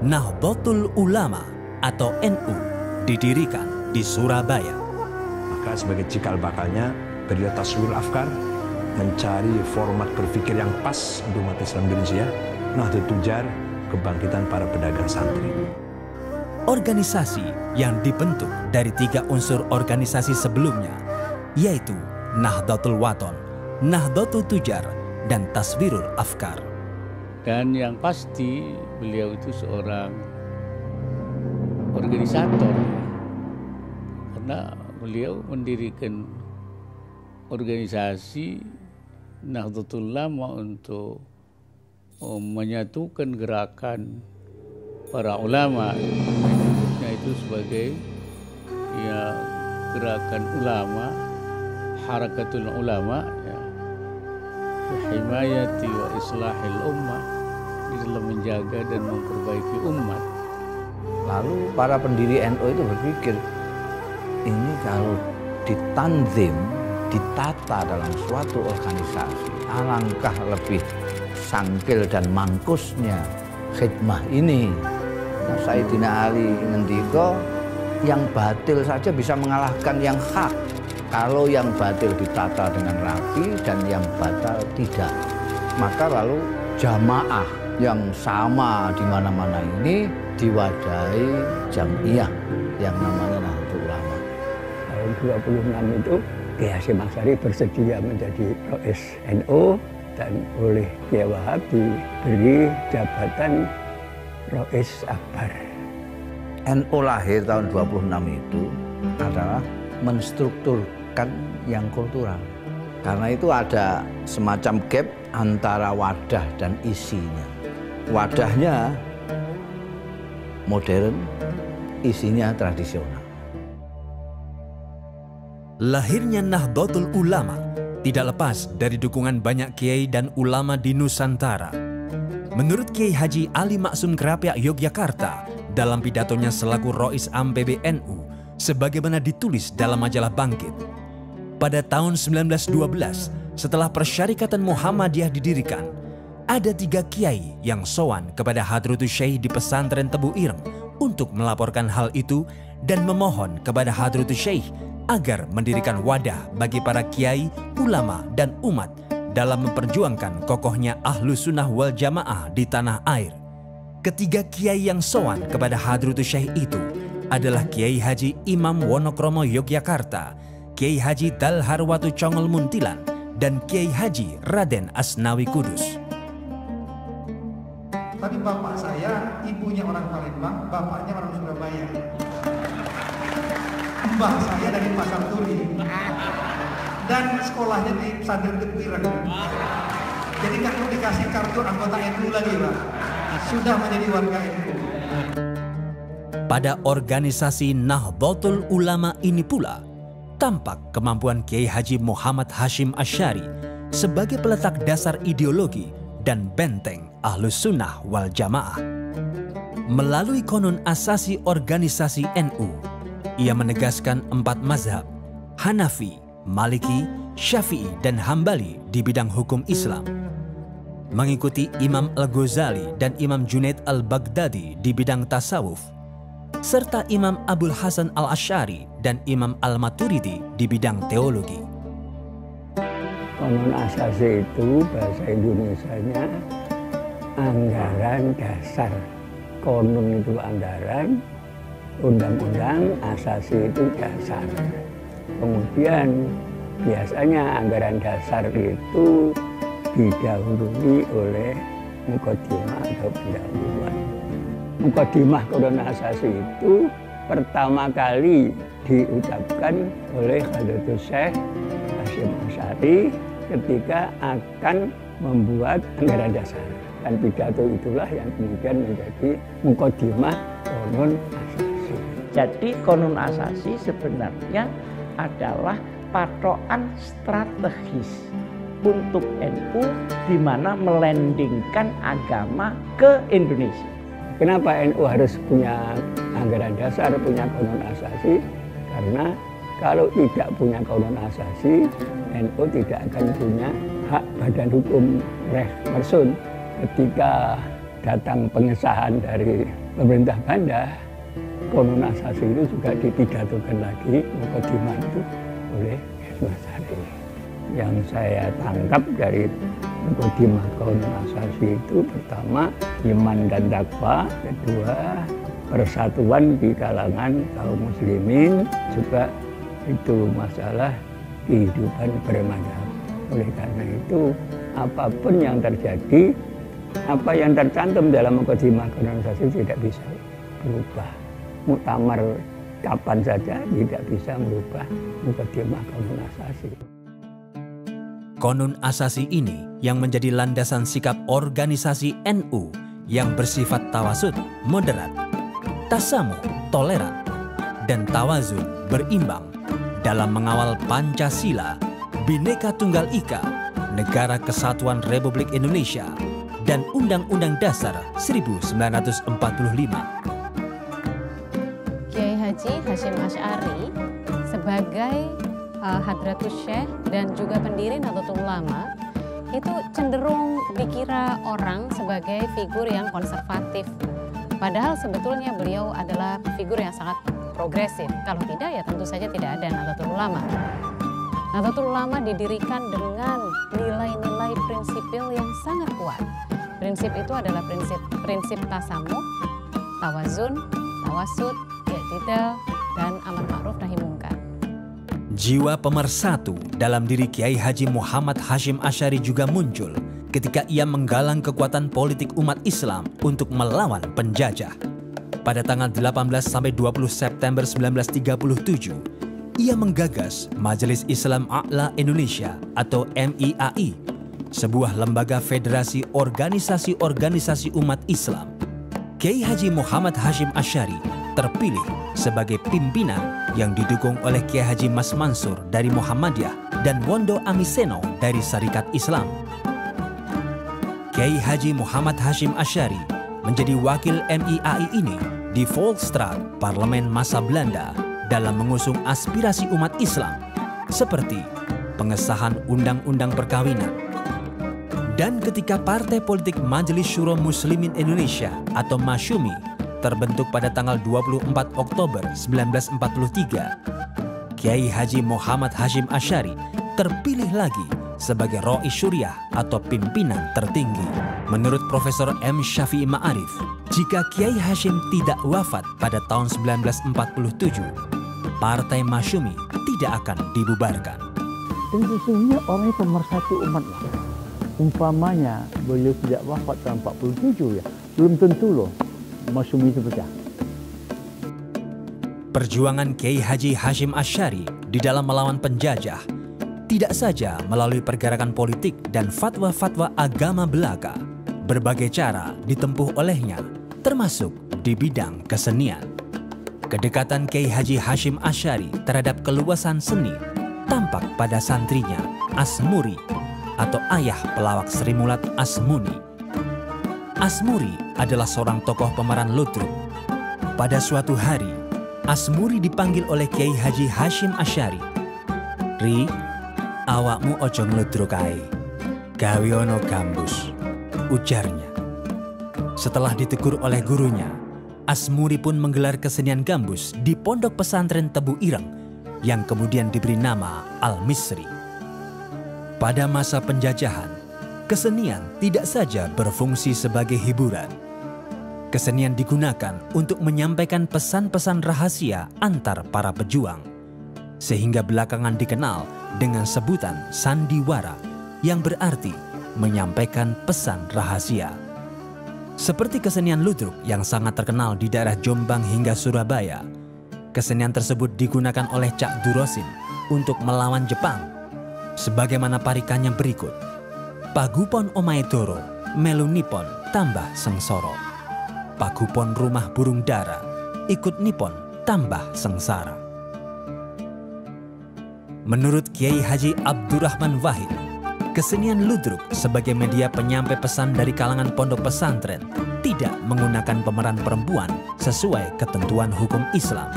Nahdlatul Ulama atau NU didirikan di Surabaya. Maka sebagai cikal bakalnya, beliau taswirul afkar, mencari format berpikir yang pas untuk umat Islam Indonesia, Nahdlatul Tujar, kebangkitan para pedagang santri. Organisasi yang dibentuk dari 3 unsur organisasi sebelumnya, yaitu Nahdlatul Wathon, Nahdlatul Tujar, dan Taswirul Afkar. Dan yang pasti beliau itu seorang organisator, karena beliau mendirikan organisasi Nahdlatul Ulama untuk menyatukan gerakan para ulama, menyebutnya itu sebagai ya gerakan ulama, harakatul ulama, ya, himayati wa islahil ummah, di dalam menjaga dan memperbaiki umat. Lalu para pendiri NU itu berpikir, ini kalau ditanzim, ditata dalam suatu organisasi, alangkah lebih sangkil dan mangkusnya khidmah ini. Nah, Sayyidina Ali ngendika, yang batil saja bisa mengalahkan yang hak kalau yang batil ditata dengan rapi dan yang batal tidak. Maka lalu jamaah yang sama di mana-mana ini diwadahi jamiah yang namanya Nahdlatul Ulama. Tahun 26 itu Kiai Hasyim Asy'ari bersedia menjadi Rais NU dan oleh Kiai Wahab diberi jabatan Rais Akbar. NU lahir tahun 26 itu adalah menstrukturkan yang kultural. Karena itu ada semacam gap antara wadah dan isinya. Wadahnya modern, isinya tradisional. Lahirnya Nahdlatul Ulama tidak lepas dari dukungan banyak kiai dan ulama di Nusantara. Menurut Kiai Haji Ali Maksum Kerapia Yogyakarta dalam pidatonya selaku Rois Am PBNU, sebagaimana ditulis dalam majalah Bangkit, pada tahun 1912 setelah Persyarikatan Muhammadiyah didirikan, ada 3 kiai yang sowan kepada Hadratus Syekh di pesantren Tebu Ireng untuk melaporkan hal itu dan memohon kepada Hadratus Syekh agar mendirikan wadah bagi para kiai, ulama, dan umat dalam memperjuangkan kokohnya Ahlus Sunnah wal Jamaah di tanah air. Ketiga kiai yang sowan kepada Hadratus Syekh itu adalah Kiai Haji Imam Wonokromo Yogyakarta, Kiai Haji Dalharwatu Congol Muntilan, dan Kiai Haji Raden Asnawi Kudus. Tapi bapak saya, ibunya orang Palembang, bapaknya orang Surabaya. Mbah saya dari Pasar Turi. Dan sekolahnya di Pesantren Kepireng. Jadi kan dikasih kartu anggota NU lagi, Pak. Sudah menjadi warga NU. Pada organisasi Nahdlatul Ulama ini pula tampak kemampuan Kiai Haji Muhammad Hashim Asy'ari sebagai peletak dasar ideologi dan benteng Ahlus Sunnah wal Jamaah. Melalui konun asasi organisasi NU, ia menegaskan 4 mazhab, Hanafi, Maliki, Syafi'i, dan Hambali di bidang hukum Islam. Mengikuti Imam Al-Ghazali dan Imam Junaid Al-Baghdadi di bidang tasawuf, serta Imam Abul Hasan Al-Asy'ari dan Imam Al-Maturidi di bidang teologi. Konun asasi itu bahasa Indonesianya anggaran dasar. Konun itu anggaran, undang-undang, asasi itu dasar. Kemudian biasanya anggaran dasar itu didahului oleh mukadimah atau pendahuluan. Mukadimah konun asasi itu pertama kali diucapkan oleh Hadratus Syekh Hashim Asy'ari ketika akan membuat anggaran dasar. Dan pidato itulah yang kemudian menjadi mukadimah konun asasi. Jadi konun asasi sebenarnya adalah patokan strategis untuk NU di mana melandingkan agama ke Indonesia. Kenapa NU harus punya anggaran dasar, punya konun asasi? Karena kalau tidak punya konun asasi, NU tidak akan punya hak badan hukum reh mersun. Ketika datang pengesahan dari pemerintah Banda, konun asasi itu juga dipidatokan lagi mukadimah itu oleh Hashim Asy'ari. Yang saya tangkap dari mukadimah konun asasi itu pertama iman dan takwa, kedua persatuan di kalangan kaum muslimin, juga itu masalah kehidupan bermadhab. Oleh karena itu apapun yang terjadi, apa yang tercantum dalam mukadimah konun asasi tidak bisa berubah. Muktamar kapan saja tidak bisa merubah mukadimah konun asasi. Konun asasi ini yang menjadi landasan sikap organisasi NU yang bersifat tawasud, moderat, tasamuh, toleran, dan tawazun, berimbang dalam mengawal Pancasila, Bhinneka Tunggal Ika, Negara Kesatuan Republik Indonesia, dan Undang-Undang Dasar 1945. Kiai Haji Hashim Asy'ari sebagai Hadratus Syekh dan juga pendiri Nahdlatul Ulama itu cenderung dikira orang sebagai figur yang konservatif. Padahal sebetulnya beliau adalah figur yang sangat progresif. Kalau tidak ya tentu saja tidak ada Nahdlatul Ulama. Nahdlatul Ulama didirikan dengan nilai-nilai prinsipil yang sangat kuat. Prinsip itu adalah prinsip tasamuh, tawazun, tawasud, i'tidal, dan amar ma'ruf nahi mungkar. Jiwa pemersatu dalam diri Kiai Haji Muhammad Hashim Asy'ari juga muncul ketika ia menggalang kekuatan politik umat Islam untuk melawan penjajah. Pada tanggal 18-20 September 1937, ia menggagas Majelis Islam A'la Indonesia atau MIAI, sebuah lembaga federasi organisasi-organisasi umat Islam. Kiai Haji Muhammad Hashim Asy'ari terpilih sebagai pimpinan yang didukung oleh Kiai Haji Mas Mansur dari Muhammadiyah dan Wondo Amiseno dari Syarikat Islam. Kiai Haji Muhammad Hashim Asy'ari menjadi wakil MIAI ini di Volksstraat, Parlemen masa Belanda, dalam mengusung aspirasi umat Islam seperti pengesahan Undang-Undang Perkawinan. Dan ketika Partai Politik Majelis Syuro Muslimin Indonesia atau MASYUMI terbentuk pada tanggal 24 Oktober 1943, Kiai Haji Muhammad Hashim Asy'ari terpilih lagi sebagai Roi Syuriah atau pimpinan tertinggi. Menurut Profesor M. Syafi'i Ma'arif, jika Kiai Hashim tidak wafat pada tahun 1947, Partai Masyumi tidak akan dibubarkan. Dan sesungguhnya orang itu pemersatu umat. Umpamanya beliau tidak wafat tahun 47 ya, belum tentu loh Masyumi itu pecah. Perjuangan Kiai Haji Hashim Asy'ari di dalam melawan penjajah tidak saja melalui pergerakan politik dan fatwa-fatwa agama belaka. Berbagai cara ditempuh olehnya, termasuk di bidang kesenian. Kedekatan Kiai Haji Hashim Asy'ari terhadap keluasan seni tampak pada santrinya Asmuri atau ayah pelawak Sri Mulat Asmuni. Asmuri adalah seorang tokoh pemeran ludruk. Pada suatu hari, Asmuri dipanggil oleh Kiai Haji Hashim Asy'ari. "Ri, awakmu ojo ngludruk ae, gawe ono gambus," ujarnya. Setelah ditegur oleh gurunya, Asmuri pun menggelar kesenian gambus di pondok pesantren Tebu Ireng yang kemudian diberi nama Al-Misri. Pada masa penjajahan, kesenian tidak saja berfungsi sebagai hiburan. Kesenian digunakan untuk menyampaikan pesan-pesan rahasia antar para pejuang, sehingga belakangan dikenal dengan sebutan sandiwara yang berarti menyampaikan pesan rahasia. Seperti kesenian ludruk yang sangat terkenal di daerah Jombang hingga Surabaya, kesenian tersebut digunakan oleh Cak Durosin untuk melawan Jepang. Sebagaimana parikannya berikut: "Pagupon omae doro, melu nipon tambah sengsara. Pagupon rumah burung dara, ikut nipon tambah sengsara." Menurut Kiai Haji Abdurrahman Wahid, kesenian ludruk sebagai media penyampai pesan dari kalangan pondok pesantren tidak menggunakan pemeran perempuan sesuai ketentuan hukum Islam.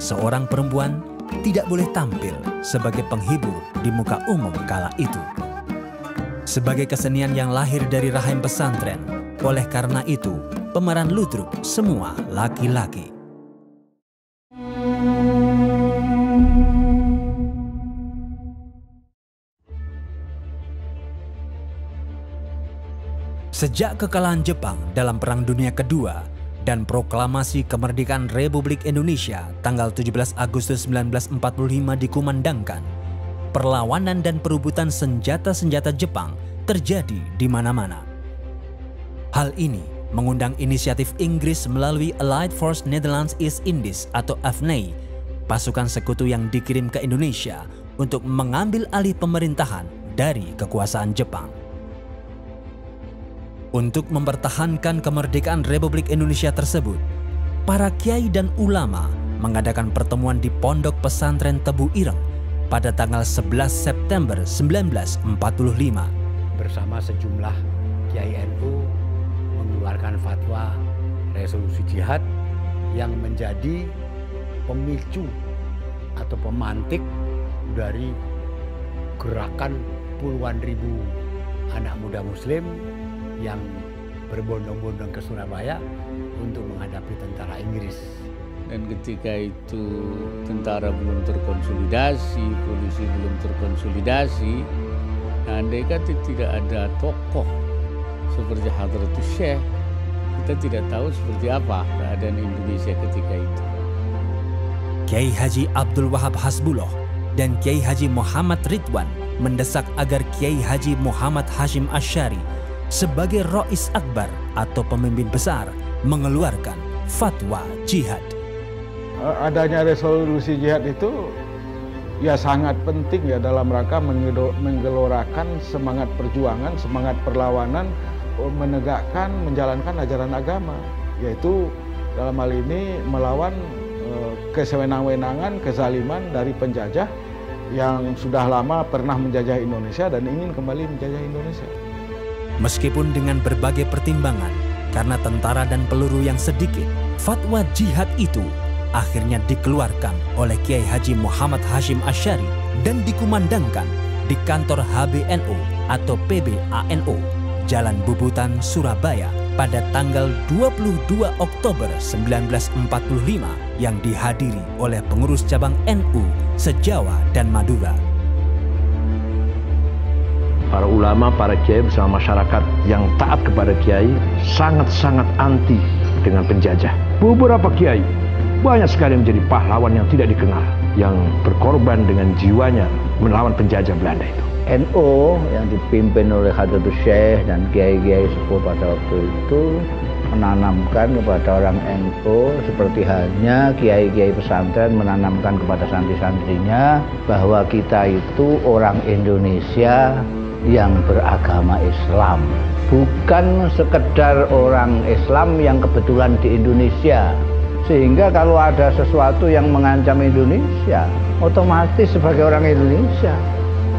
Seorang perempuan tidak boleh tampil sebagai penghibur di muka umum kala itu. Sebagai kesenian yang lahir dari rahim pesantren, oleh karena itu pemeran ludruk semua laki-laki. Sejak kekalahan Jepang dalam Perang Dunia Kedua dan proklamasi kemerdekaan Republik Indonesia tanggal 17 Agustus 1945 dikumandangkan, perlawanan dan perebutan senjata-senjata Jepang terjadi di mana-mana. Hal ini mengundang inisiatif Inggris melalui Allied Force Netherlands East Indies atau AFNI, pasukan sekutu yang dikirim ke Indonesia untuk mengambil alih pemerintahan dari kekuasaan Jepang. Untuk mempertahankan kemerdekaan Republik Indonesia tersebut, para kiai dan ulama mengadakan pertemuan di Pondok Pesantren Tebu Ireng pada tanggal 11 September 1945. Bersama sejumlah kiai NU mengeluarkan fatwa resolusi jihad yang menjadi pemicu atau pemantik dari gerakan puluhan ribu anak muda muslim yang berbondong-bondong ke Surabaya untuk menghadapi tentara Inggris. Dan ketika itu tentara belum terkonsolidasi, polisi belum terkonsolidasi, andai kata tidak ada tokoh seperti Hadratus Syekh, kita tidak tahu seperti apa keadaan Indonesia ketika itu. Kiai Haji Abdul Wahab Hasbullah dan Kiai Haji Muhammad Ridwan mendesak agar Kiai Haji Muhammad Hashim Asy'ari sebagai Rois Akbar atau pemimpin besar mengeluarkan fatwa jihad. Adanya resolusi jihad itu ya sangat penting ya dalam rangka menggelorakan semangat perjuangan, semangat perlawanan, menegakkan, menjalankan ajaran agama, yaitu dalam hal ini melawan kesewenang-wenangan, kezaliman dari penjajah yang sudah lama pernah menjajah Indonesia dan ingin kembali menjajah Indonesia. Meskipun dengan berbagai pertimbangan, karena tentara dan peluru yang sedikit, fatwa jihad itu akhirnya dikeluarkan oleh Kiai Haji Muhammad Hashim Asy'ari dan dikumandangkan di kantor HBNO atau PBANO, Jalan Bubutan, Surabaya pada tanggal 22 Oktober 1945 yang dihadiri oleh pengurus cabang NU se-Jawa dan Madura. Para ulama, para kiai bersama masyarakat yang taat kepada kiai sangat-sangat anti dengan penjajah. Beberapa kiai banyak sekali menjadi pahlawan yang tidak dikenal, yang berkorban dengan jiwanya melawan penjajah Belanda itu. NU yang dipimpin oleh Hadratus Syekh dan kiai-kiai sepuh pada waktu itu menanamkan kepada orang NU seperti halnya kiai-kiai pesantren menanamkan kepada santri-santrinya bahwa kita itu orang Indonesia yang beragama Islam, bukan sekedar orang Islam yang kebetulan di Indonesia. Sehingga kalau ada sesuatu yang mengancam Indonesia, otomatis sebagai orang Indonesia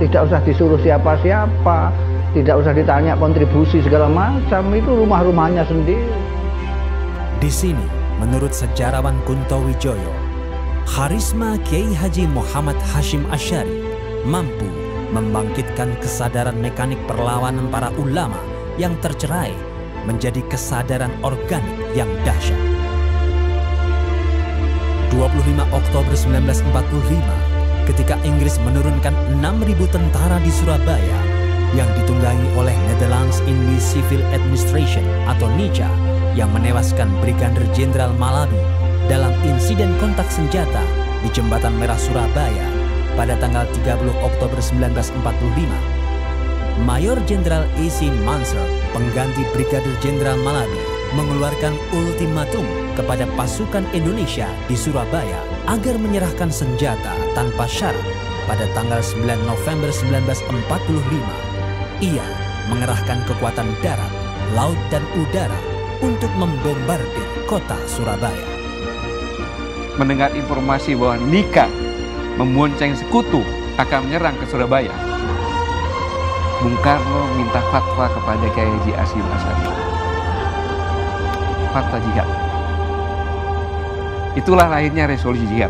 tidak usah disuruh siapa-siapa, tidak usah ditanya kontribusi segala macam, itu rumah-rumahnya sendiri. Di sini, menurut sejarawan Kunto Wijoyo, karisma Kiai Haji Muhammad Hashim Asy'ari mampu membangkitkan kesadaran mekanik perlawanan para ulama yang tercerai menjadi kesadaran organik yang dahsyat. 25 Oktober 1945, ketika Inggris menurunkan 6.000 tentara di Surabaya yang ditunggangi oleh Netherlands Indies Civil Administration atau NICA yang menewaskan Brigadir Jenderal Malabi dalam insiden kontak senjata di Jembatan Merah Surabaya pada tanggal 30 Oktober 1945, Mayor Jenderal A.C. Mansur, pengganti Brigadir Jenderal Malabi, mengeluarkan ultimatum kepada pasukan Indonesia di Surabaya agar menyerahkan senjata tanpa syarat pada tanggal 9 November 1945. Ia mengerahkan kekuatan darat, laut, dan udara untuk membombardir kota Surabaya. Mendengar informasi bahwa NICA membonceng sekutu akan menyerang ke Surabaya, Bung Karno minta fatwa kepada Kiai Haji Hashim Asy'ari. Fatwa jihad. Itulah lahirnya resolusi jihad.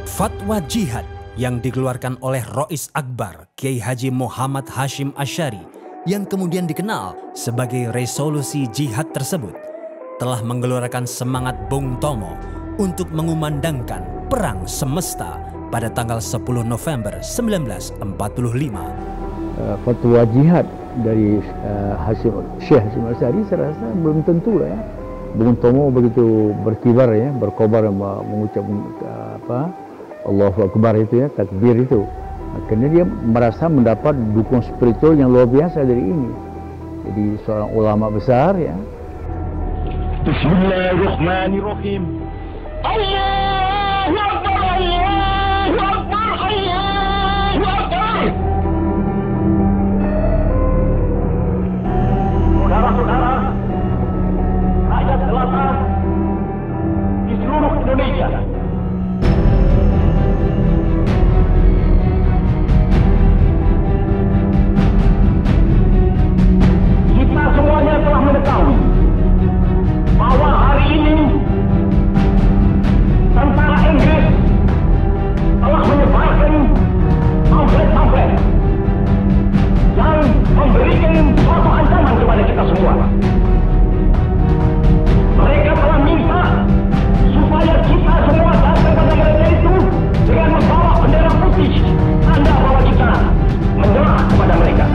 Fatwa jihad yang dikeluarkan oleh Rois Akbar Kiai Haji Muhammad Hashim Asy'ari yang kemudian dikenal sebagai resolusi jihad tersebut telah menggelorakan semangat Bung Tomo untuk mengumandangkan perang semesta pada tanggal 10 November 1945. Fatwa jihad dari Syekh Hashim Asy'ari saya rasa belum tentu lah ya. Bung Tomo begitu berkibar ya, berkobar mengucap Allahu Akbar itu ya, takbir itu. Akhirnya dia merasa mendapat dukungan spiritual yang luar biasa dari ini. Jadi seorang ulama besar ya. Bismillahirrahmanirrahim. Allahu Akbar, Allahu Akbar, Allahu Akbar. Saudara-saudara, rakyat jelata di seluruh Indonesia, kita semuanya telah mengetahui bahwa hari ini tentara Inggris telah menyebarkan pamflet-pamflet yang memberikan suatu ancaman kepada kita semua. Mereka telah minta supaya kita semua datang pada mereka itu dengan membawa bendera putih, tanda bahwa kita menyerah kepada mereka.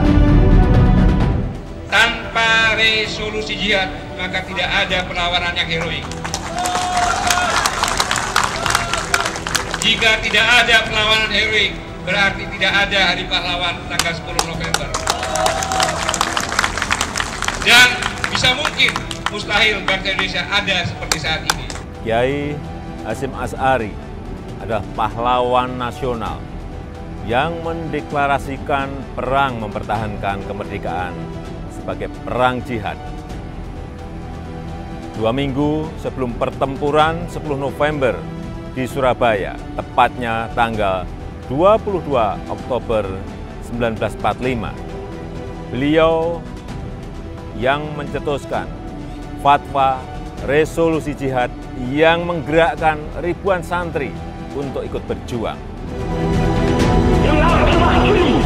Tanpa resolusi jihad, maka tidak ada perlawanan yang heroik. Jika tidak ada perlawanan heroik, berarti tidak ada hari pahlawan tanggal 10 November. Dan bisa mungkin mustahil bangsa Indonesia ada seperti saat ini. Kiai Hashim Asy'ari adalah pahlawan nasional yang mendeklarasikan perang mempertahankan kemerdekaan sebagai perang jihad. 2 minggu sebelum pertempuran 10 November di Surabaya, tepatnya tanggal 22 Oktober 1945, beliau yang mencetuskan fatwa resolusi jihad yang menggerakkan ribuan santri untuk ikut berjuang. Dengarkanlah ini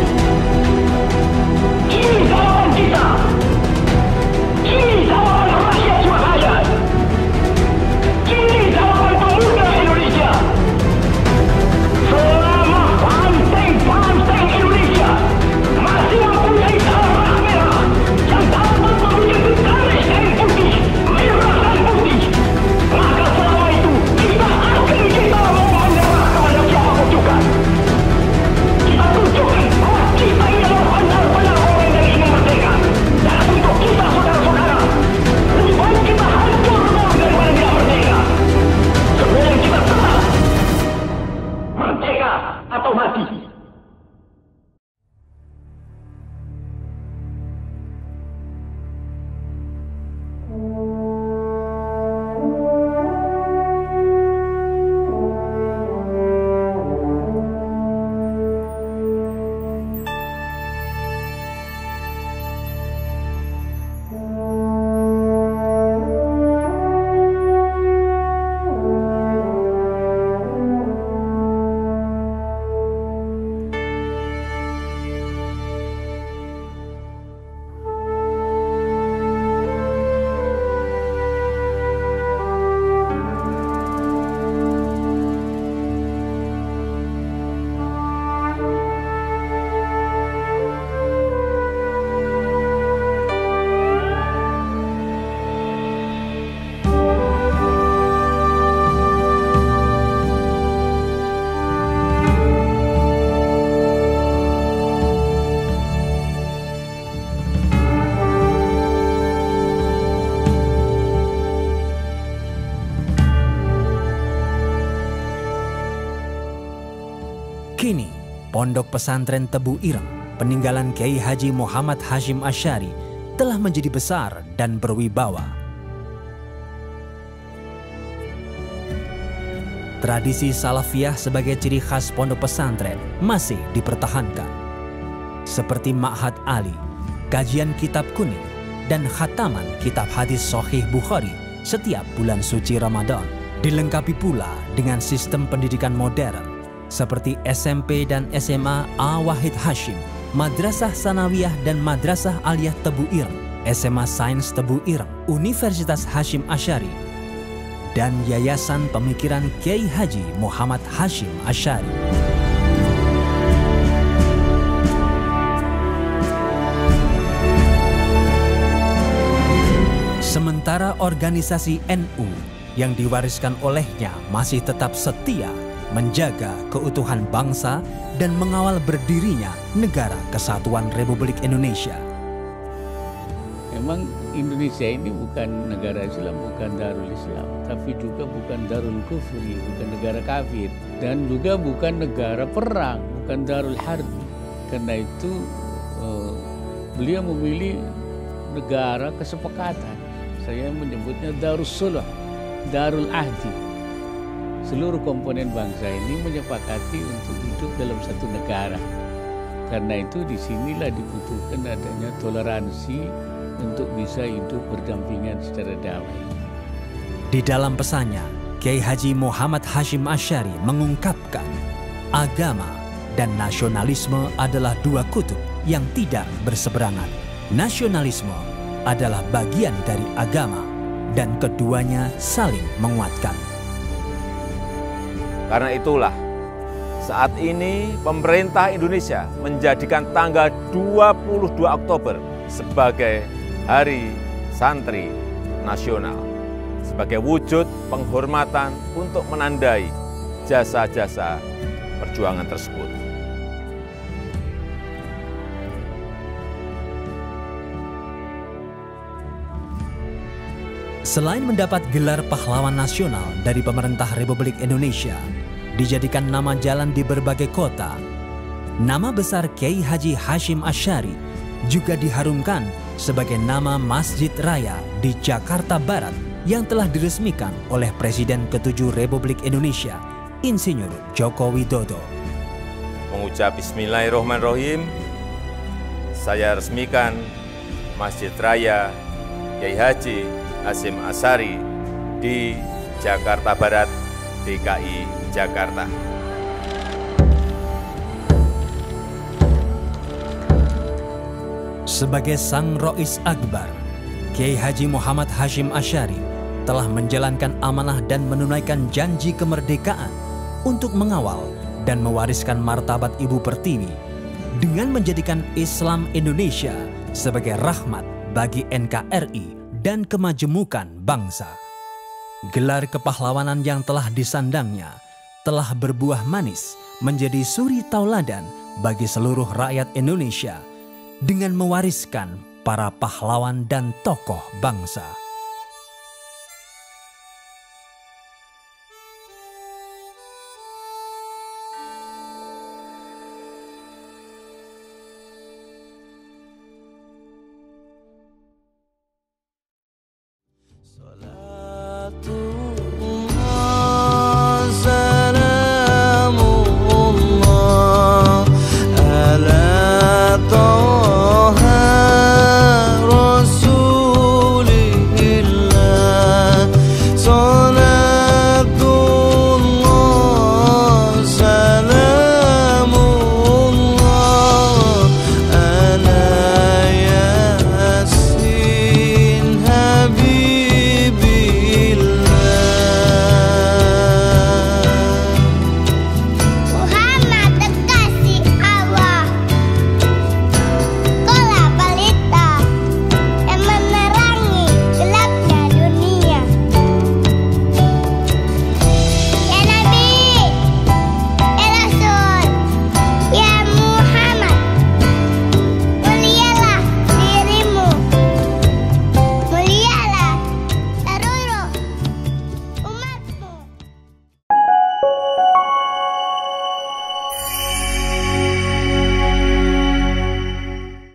jawaban kita, ini jawaban rakyat Surabaya, ini jawaban pemuda Indonesia. Kini, Pondok Pesantren Tebu Ireng, peninggalan Kiai Haji Muhammad Hashim Asy'ari, telah menjadi besar dan berwibawa. Tradisi salafiyah sebagai ciri khas pondok pesantren masih dipertahankan. Seperti Ma'had Ali, kajian kitab kuning, dan khataman kitab hadis Sahih Bukhari setiap bulan suci Ramadan. Dilengkapi pula dengan sistem pendidikan modern seperti SMP dan SMA A. Wahid Hashim, Madrasah Sanawiyah dan Madrasah Aliyah Tebu Ireng, SMA Sains Tebu Ireng, Universitas Hashim Asy'ari, dan Yayasan Pemikiran Kiai Haji Muhammad Hashim Asy'ari. Sementara organisasi NU yang diwariskan olehnya masih tetap setia menjaga keutuhan bangsa dan mengawal berdirinya Negara Kesatuan Republik Indonesia. Memang Indonesia ini bukan negara Islam, bukan Darul Islam, tapi juga bukan Darul Kufri, bukan negara kafir, dan juga bukan negara perang, bukan Darul Harbi. Karena itu beliau memilih negara kesepakatan. Saya menyebutnya Darus Sulh, Darul Ahdi. Seluruh komponen bangsa ini menyepakati untuk hidup dalam satu negara. Karena itu disinilah dibutuhkan adanya toleransi untuk bisa hidup berdampingan secara damai. Di dalam pesannya, Kiai Haji Muhammad Hashim Asy'ari mengungkapkan, agama dan nasionalisme adalah dua kutub yang tidak berseberangan. Nasionalisme adalah bagian dari agama dan keduanya saling menguatkan. Karena itulah, saat ini pemerintah Indonesia menjadikan tanggal 22 Oktober sebagai Hari Santri Nasional, sebagai wujud penghormatan untuk menandai jasa-jasa perjuangan tersebut. Selain mendapat gelar pahlawan nasional dari pemerintah Republik Indonesia, dijadikan nama jalan di berbagai kota, nama besar Kiai Haji Hashim Asy'ari juga diharumkan sebagai nama Masjid Raya di Jakarta Barat yang telah diresmikan oleh Presiden ke-7 Republik Indonesia, Insinyur Joko Widodo. Mengucap Bismillahirrahmanirrahim, saya resmikan Masjid Raya Kiai Haji Hashim Asy'ari di Jakarta Barat, DKI Jakarta. Sebagai Sang Rois Akbar, Kiai Haji Muhammad Hashim Asy'ari telah menjalankan amanah dan menunaikan janji kemerdekaan untuk mengawal dan mewariskan martabat Ibu Pertiwi dengan menjadikan Islam Indonesia sebagai rahmat bagi NKRI dan kemajemukan bangsa. Gelar kepahlawanan yang telah disandangnya telah berbuah manis menjadi suri tauladan bagi seluruh rakyat Indonesia dengan mewariskan para pahlawan dan tokoh bangsa.